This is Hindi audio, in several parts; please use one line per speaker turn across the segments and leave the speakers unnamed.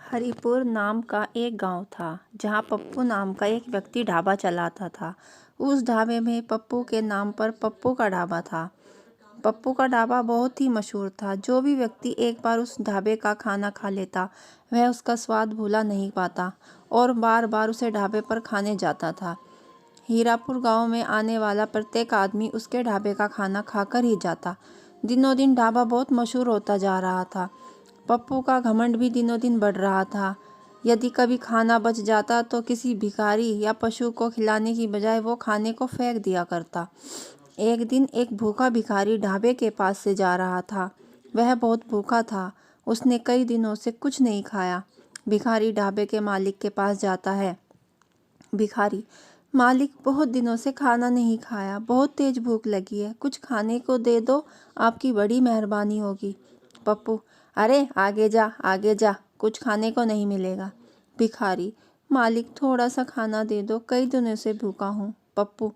हरिपुर नाम का एक गांव था जहां पप्पू नाम का एक व्यक्ति ढाबा चलाता था। उस ढाबे में पप्पू के नाम पर पप्पू का ढाबा था। पप्पू का ढाबा बहुत ही मशहूर था। जो भी व्यक्ति एक बार उस ढाबे का खाना खा लेता वह उसका स्वाद भूला नहीं पाता और बार बार उसे ढाबे पर खाने जाता था। हीरापुर गांव में आने वाला प्रत्येक आदमी उसके ढाबे का खाना खाकर ही जाता। दिनों दिन ढाबा बहुत मशहूर होता जा रहा था। पप्पू का घमंड भी दिनों दिन बढ़ रहा था। यदि कभी खाना बच जाता तो किसी भिखारी या पशु को खिलाने की बजाय वो खाने को फेंक दिया करता। एक दिन एक भूखा भिखारी ढाबे के पास से जा रहा था। वह बहुत भूखा था। उसने कई दिनों से कुछ नहीं खाया। भिखारी ढाबे के मालिक के पास जाता है। भिखारी: मालिक, बहुत दिनों से खाना नहीं खाया, बहुत तेज भूख लगी है, कुछ खाने को दे दो, आपकी बड़ी मेहरबानी होगी। पप्पू: अरे आगे जा, कुछ खाने को नहीं मिलेगा। भिखारी: मालिक, थोड़ा सा खाना दे दो, कई दिनों से भूखा हूँ। पप्पू: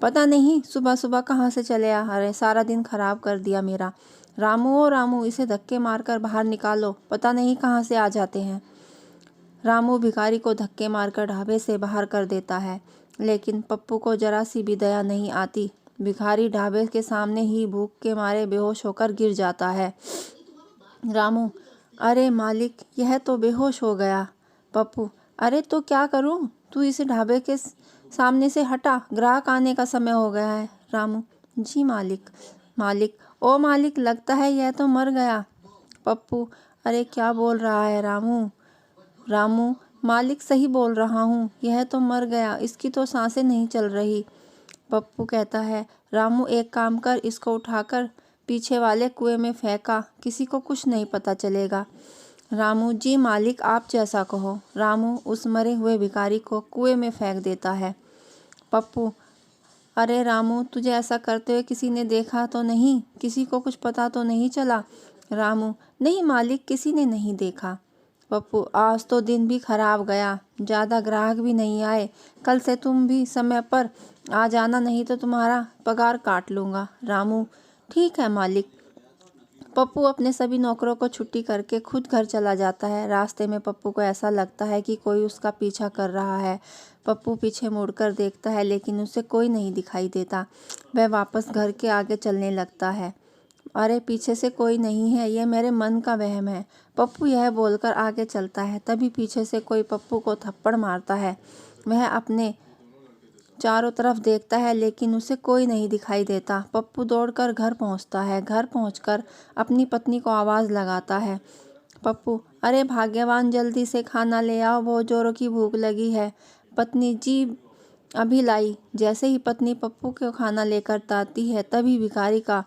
पता नहीं सुबह सुबह कहाँ से चले आ रहे, सारा दिन खराब कर दिया मेरा। रामू, ओ रामू, इसे धक्के मारकर बाहर निकालो, पता नहीं कहाँ से आ जाते हैं। रामू भिखारी को धक्के मारकर ढाबे से बाहर कर देता है, लेकिन पप्पू को जरा सी भी दया नहीं आती। भिखारी ढाबे के सामने ही भूख के मारे बेहोश होकर गिर जाता है। रामू: अरे मालिक, यह तो बेहोश हो गया। पप्पू: अरे तो क्या करूं, तू इसे ढाबे के सामने से हटा, ग्राहक आने का समय हो गया है। रामू: जी मालिक। मालिक: ओ मालिक, लगता है यह तो मर गया। पप्पू: अरे क्या बोल रहा है रामू? रामू: मालिक, सही बोल रहा हूँ, यह तो मर गया, इसकी तो सांसें नहीं चल रही। पप्पू कहता है, रामू एक काम कर, इसको उठाकर पीछे वाले कुएं में फेंका, किसी को कुछ नहीं पता चलेगा। रामू: जी मालिक, आप जैसा कहो। रामू उस मरे हुए भिखारी को कुएं में फेंक देता है। पप्पू: अरे रामू, तुझे ऐसा करते हुए किसी ने देखा तो नहीं, किसी को कुछ पता तो नहीं चला? रामू: नहीं मालिक, किसी ने नहीं देखा। पप्पू: आज तो दिन भी खराब गया, ज़्यादा ग्राहक भी नहीं आए, कल से तुम भी समय पर आ जाना, नहीं तो तुम्हारा पगार काट लूँगा। रामू: ठीक है मालिक। पप्पू अपने सभी नौकरों को छुट्टी करके खुद घर चला जाता है। रास्ते में पप्पू को ऐसा लगता है कि कोई उसका पीछा कर रहा है। पप्पू पीछे मुड़कर देखता है, लेकिन उसे कोई नहीं दिखाई देता। वह वापस घर के आगे चलने लगता है। अरे पीछे से कोई नहीं है, यह मेरे मन का वहम है। पप्पू यह बोलकर आगे चलता है, तभी पीछे से कोई पप्पू को थप्पड़ मारता है। वह अपने चारों तरफ देखता है, लेकिन उसे कोई नहीं दिखाई देता। पप्पू दौड़कर घर पहुंचता है। घर पहुंचकर अपनी पत्नी को आवाज़ लगाता है। पप्पू: अरे भाग्यवान, जल्दी से खाना ले आओ, बहुत जोरों की भूख लगी है। पत्नी: जी अभी लाई। जैसे ही पत्नी पप्पू को खाना लेकर आती है, तभी भिखारी का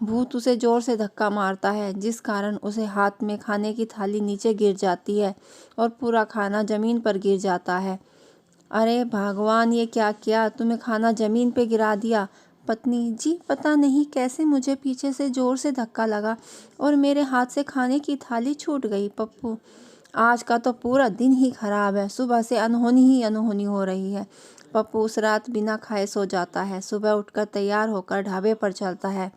भूत उसे जोर से धक्का मारता है, जिस कारण उसे हाथ में खाने की थाली नीचे गिर जाती है और पूरा खाना जमीन पर गिर जाता है। अरे भगवान, ये क्या किया, तुम्हें खाना जमीन पे गिरा दिया। पत्नी: जी पता नहीं कैसे मुझे पीछे से जोर से धक्का लगा और मेरे हाथ से खाने की थाली छूट गई। पप्पू: आज का तो पूरा दिन ही खराब है, सुबह से अनहोनी ही अनहोनी हो रही है। पप्पू उस रात बिना खाए सो जाता है। सुबह उठकर तैयार होकर ढाबे पर चलता है।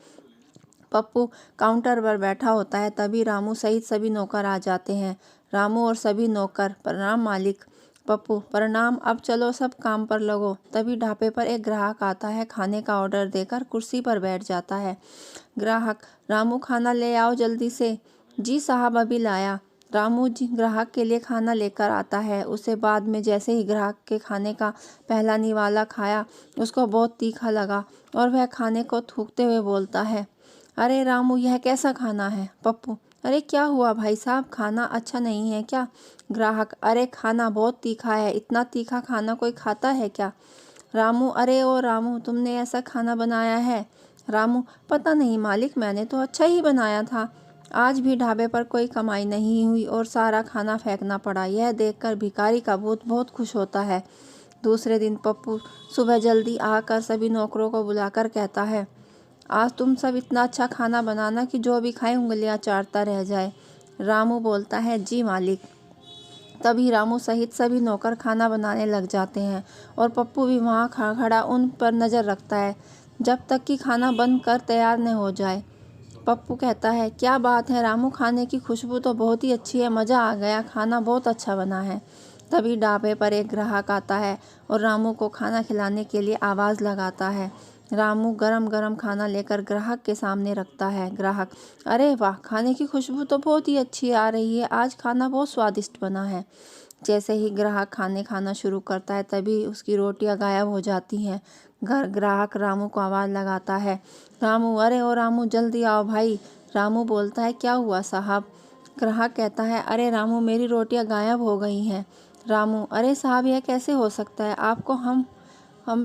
पप्पू काउंटर पर बैठा होता है, तभी रामू सहित सभी नौकर आ जाते हैं। रामू और सभी नौकर: प्रणाम मालिक। पप्पू: प्रणाम, अब चलो सब काम पर लगो। तभी ढाबे पर एक ग्राहक आता है। खाने का ऑर्डर देकर कुर्सी पर बैठ जाता है। ग्राहक: रामू खाना ले आओ जल्दी से। जी साहब, अभी लाया। रामू जी ग्राहक के लिए खाना लेकर आता है। उसे बाद में जैसे ही ग्राहक के खाने का पहला निवाला खाया, उसको बहुत तीखा लगा और वह खाने को थूकते हुए बोलता है, अरे रामू, यह कैसा खाना है? पप्पू: अरे क्या हुआ भाई साहब, खाना अच्छा नहीं है क्या? ग्राहक: अरे खाना बहुत तीखा है, इतना तीखा खाना कोई खाता है क्या? रामू: अरे ओ रामू, तुमने ऐसा खाना बनाया है? रामू: पता नहीं मालिक, मैंने तो अच्छा ही बनाया था। आज भी ढाबे पर कोई कमाई नहीं हुई और सारा खाना फेंकना पड़ा। यह देखकर भिखारी का भूत बहुत खुश होता है। दूसरे दिन पप्पू सुबह जल्दी आकर सभी नौकरों को बुलाकर कहता है, आज तुम सब इतना अच्छा खाना बनाना कि जो भी खाए उंगलियां चाटता रह जाए। रामू बोलता है, जी मालिक। तभी रामू सहित सभी नौकर खाना बनाने लग जाते हैं और पप्पू भी वहाँ खड़ा उन पर नज़र रखता है, जब तक कि खाना बन कर तैयार न हो जाए। पप्पू कहता है, क्या बात है रामू, खाने की खुशबू तो बहुत ही अच्छी है, मज़ा आ गया, खाना बहुत अच्छा बना है। तभी ढाबे पर एक ग्राहक आता है और रामू को खाना खिलाने के लिए आवाज़ लगाता है। रामू गरम गरम खाना लेकर ग्राहक के सामने रखता है। ग्राहक, अरे वाह, खाने की खुशबू तो बहुत ही अच्छी आ रही है, आज खाना बहुत स्वादिष्ट बना है। जैसे ही ग्राहक खाना शुरू करता है तभी उसकी रोटियां गायब हो जाती हैं। ग्राहक रामू को आवाज़ लगाता है, रामू, अरे ओ रामू, जल्दी आओ भाई। रामू बोलता है, क्या हुआ साहब? ग्राहक कहता है, अरे रामू, मेरी रोटियां गायब हो गई हैं। रामू, अरे साहब, यह कैसे हो सकता है? आपको हम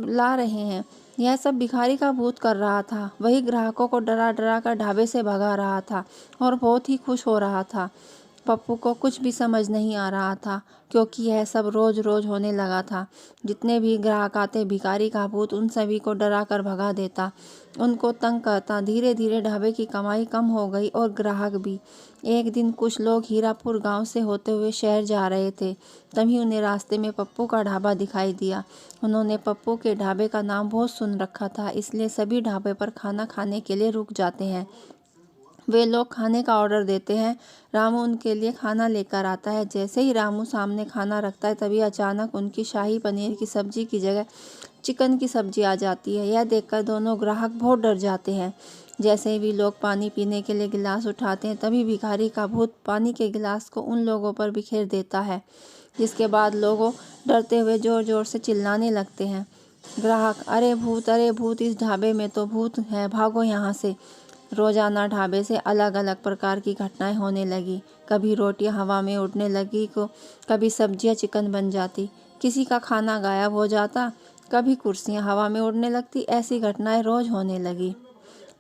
ला रहे हैं। यह सब भिखारी का भूत कर रहा था। वही ग्राहकों को डरा डरा कर ढाबे से भगा रहा था और बहुत ही खुश हो रहा था। पप्पू को कुछ भी समझ नहीं आ रहा था, क्योंकि यह सब रोज रोज होने लगा था। जितने भी ग्राहक आते, भिखारी का भूत उन सभी को डरा कर भगा देता, उनको तंग करता। धीरे धीरे ढाबे की कमाई कम हो गई और ग्राहक भी। एक दिन कुछ लोग हीरापुर गांव से होते हुए शहर जा रहे थे। तभी उन्हें रास्ते में पप्पू का ढाबा दिखाई दिया। उन्होंने पप्पू के ढाबे का नाम बहुत सुन रखा था, इसलिए सभी ढाबे पर खाना खाने के लिए रुक जाते हैं। वे लोग खाने का ऑर्डर देते हैं। रामू उनके लिए खाना लेकर आता है। जैसे ही रामू सामने खाना रखता है तभी अचानक उनकी शाही पनीर की सब्जी की जगह चिकन की सब्जी आ जाती है। यह देखकर दोनों ग्राहक बहुत डर जाते हैं। जैसे ही भी लोग पानी पीने के लिए गिलास उठाते हैं तभी भिखारी का भूत पानी के गिलास को उन लोगों पर बिखेर देता है, जिसके बाद लोग डरते हुए जोर जोर से चिल्लाने लगते हैं। ग्राहक, अरे भूत, इस ढाबे में तो भूत है, भागो यहाँ से। रोजाना ढाबे से अलग अलग प्रकार की घटनाएं होने लगी। कभी रोटियां हवा में उड़ने लगी, कभी सब्जियां चिकन बन जाती, किसी का खाना गायब हो जाता, कभी कुर्सियां हवा में उड़ने लगती। ऐसी घटनाएं रोज होने लगी।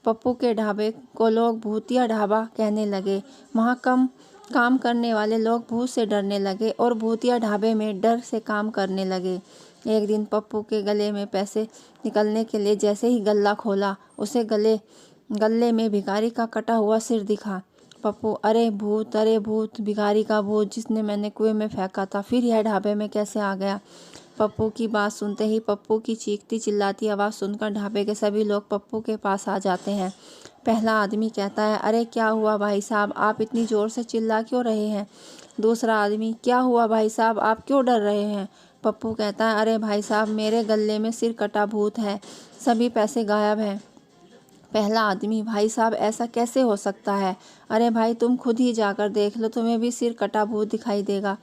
पप्पू के ढाबे को लोग भूतिया ढाबा कहने लगे। वहाँ काम करने वाले लोग भूत से डरने लगे और भूतिया ढाबे में डर से काम करने लगे। एक दिन पप्पू के गले में पैसे निकलने के लिए जैसे ही गल्ला खोला, उसे गले में भिखारी का कटा हुआ सिर दिखा। पप्पू, अरे भूत, भिखारी का भूत, जिसने मैंने कुएं में फेंका था, फिर यह ढाबे में कैसे आ गया? पप्पू की बात सुनते ही पप्पू की चीखती चिल्लाती आवाज़ सुनकर ढाबे के सभी लोग पप्पू के पास आ जाते हैं। पहला आदमी कहता है, अरे क्या हुआ भाई साहब, आप इतनी ज़ोर से चिल्ला क्यों रहे हैं? दूसरा आदमी, क्या हुआ भाई साहब, आप क्यों डर रहे हैं? पप्पू कहता है, अरे भाई साहब, मेरे गले में सिर कटा भूत है, सभी पैसे गायब हैं। पहला आदमी, भाई साहब, ऐसा कैसे हो सकता है? अरे भाई, तुम खुद ही जाकर देख लो, तुम्हें भी सिर कटा भूत दिखाई देगा।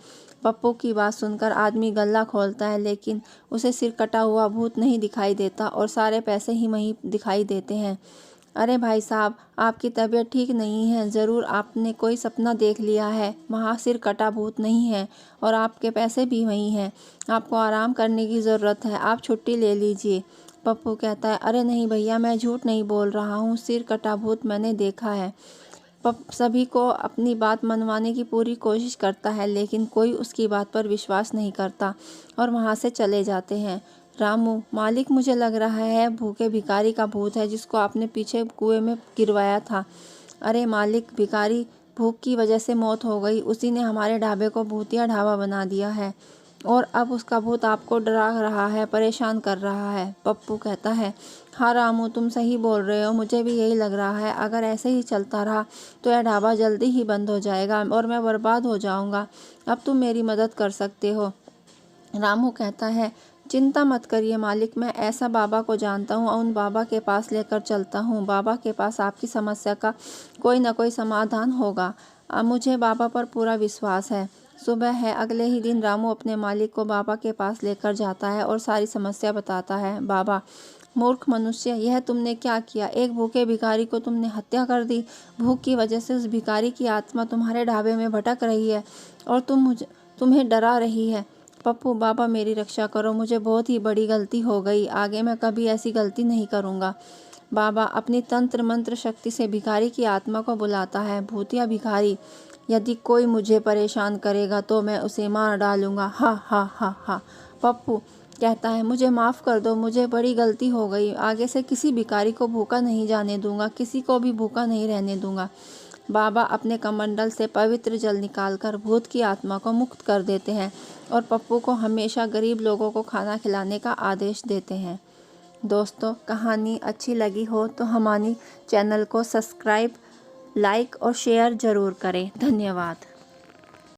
पप्पू की बात सुनकर आदमी गल्ला खोलता है, लेकिन उसे सिर कटा हुआ भूत नहीं दिखाई देता और सारे पैसे ही वहीं दिखाई देते हैं। अरे भाई साहब, आपकी तबीयत ठीक नहीं है, ज़रूर आपने कोई सपना देख लिया है। वहाँ सिर कटा भूत नहीं है और आपके पैसे भी वहीं हैं। आपको आराम करने की ज़रूरत है, आप छुट्टी ले लीजिए। पप्पू कहता है, अरे नहीं भैया, मैं झूठ नहीं बोल रहा हूँ, सिर कटा भूत मैंने देखा है। सभी को अपनी बात मनवाने की पूरी कोशिश करता है, लेकिन कोई उसकी बात पर विश्वास नहीं करता और वहाँ से चले जाते हैं। रामू, मालिक, मुझे लग रहा है भूखे भिखारी का भूत है, जिसको आपने पीछे कुएं में गिरवाया था। अरे मालिक, भिखारी भूख की वजह से मौत हो गई, उसी ने हमारे ढाबे को भूतिया ढाबा बना दिया है और अब उसका भूत आपको डरा रहा है, परेशान कर रहा है। पप्पू कहता है, हाँ रामू, तुम सही बोल रहे हो, मुझे भी यही लग रहा है। अगर ऐसे ही चलता रहा तो यह ढाबा जल्दी ही बंद हो जाएगा और मैं बर्बाद हो जाऊंगा। अब तुम मेरी मदद कर सकते हो। रामू कहता है, चिंता मत करिए मालिक, मैं ऐसा बाबा को जानता हूँ और उन बाबा के पास लेकर चलता हूँ। बाबा के पास आपकी समस्या का कोई न कोई समाधान होगा। अब मुझे बाबा पर पूरा विश्वास है। सुबह है, अगले ही दिन रामू अपने मालिक को बाबा के पास लेकर जाता है और सारी समस्या बताता है। बाबा, मूर्ख मनुष्य, यह तुमने क्या किया? एक भूखे भिखारी को तुमने हत्या कर दी। भूख की वजह से उस भिखारी की आत्मा तुम्हारे ढाबे में भटक रही है और तुम्हें डरा रही है। पप्पू, बाबा मेरी रक्षा करो, मुझे बहुत ही बड़ी गलती हो गई, आगे मैं कभी ऐसी गलती नहीं करूँगा। बाबा अपनी तंत्र मंत्र शक्ति से भिखारी की आत्मा को बुलाता है। भूतिया भिखारी, यदि कोई मुझे परेशान करेगा तो मैं उसे मार डालूंगा। हा हा हा हा। पप्पू कहता है, मुझे माफ़ कर दो, मुझे बड़ी गलती हो गई, आगे से किसी भिखारी को भूखा नहीं जाने दूंगा, किसी को भी भूखा नहीं रहने दूंगा। बाबा अपने कमंडल से पवित्र जल निकालकर भूत की आत्मा को मुक्त कर देते हैं और पप्पू को हमेशा गरीब लोगों को खाना खिलाने का आदेश देते हैं। दोस्तों, कहानी अच्छी लगी हो तो हमारी चैनल को सब्सक्राइब लाइक और शेयर ज़रूर करें। धन्यवाद।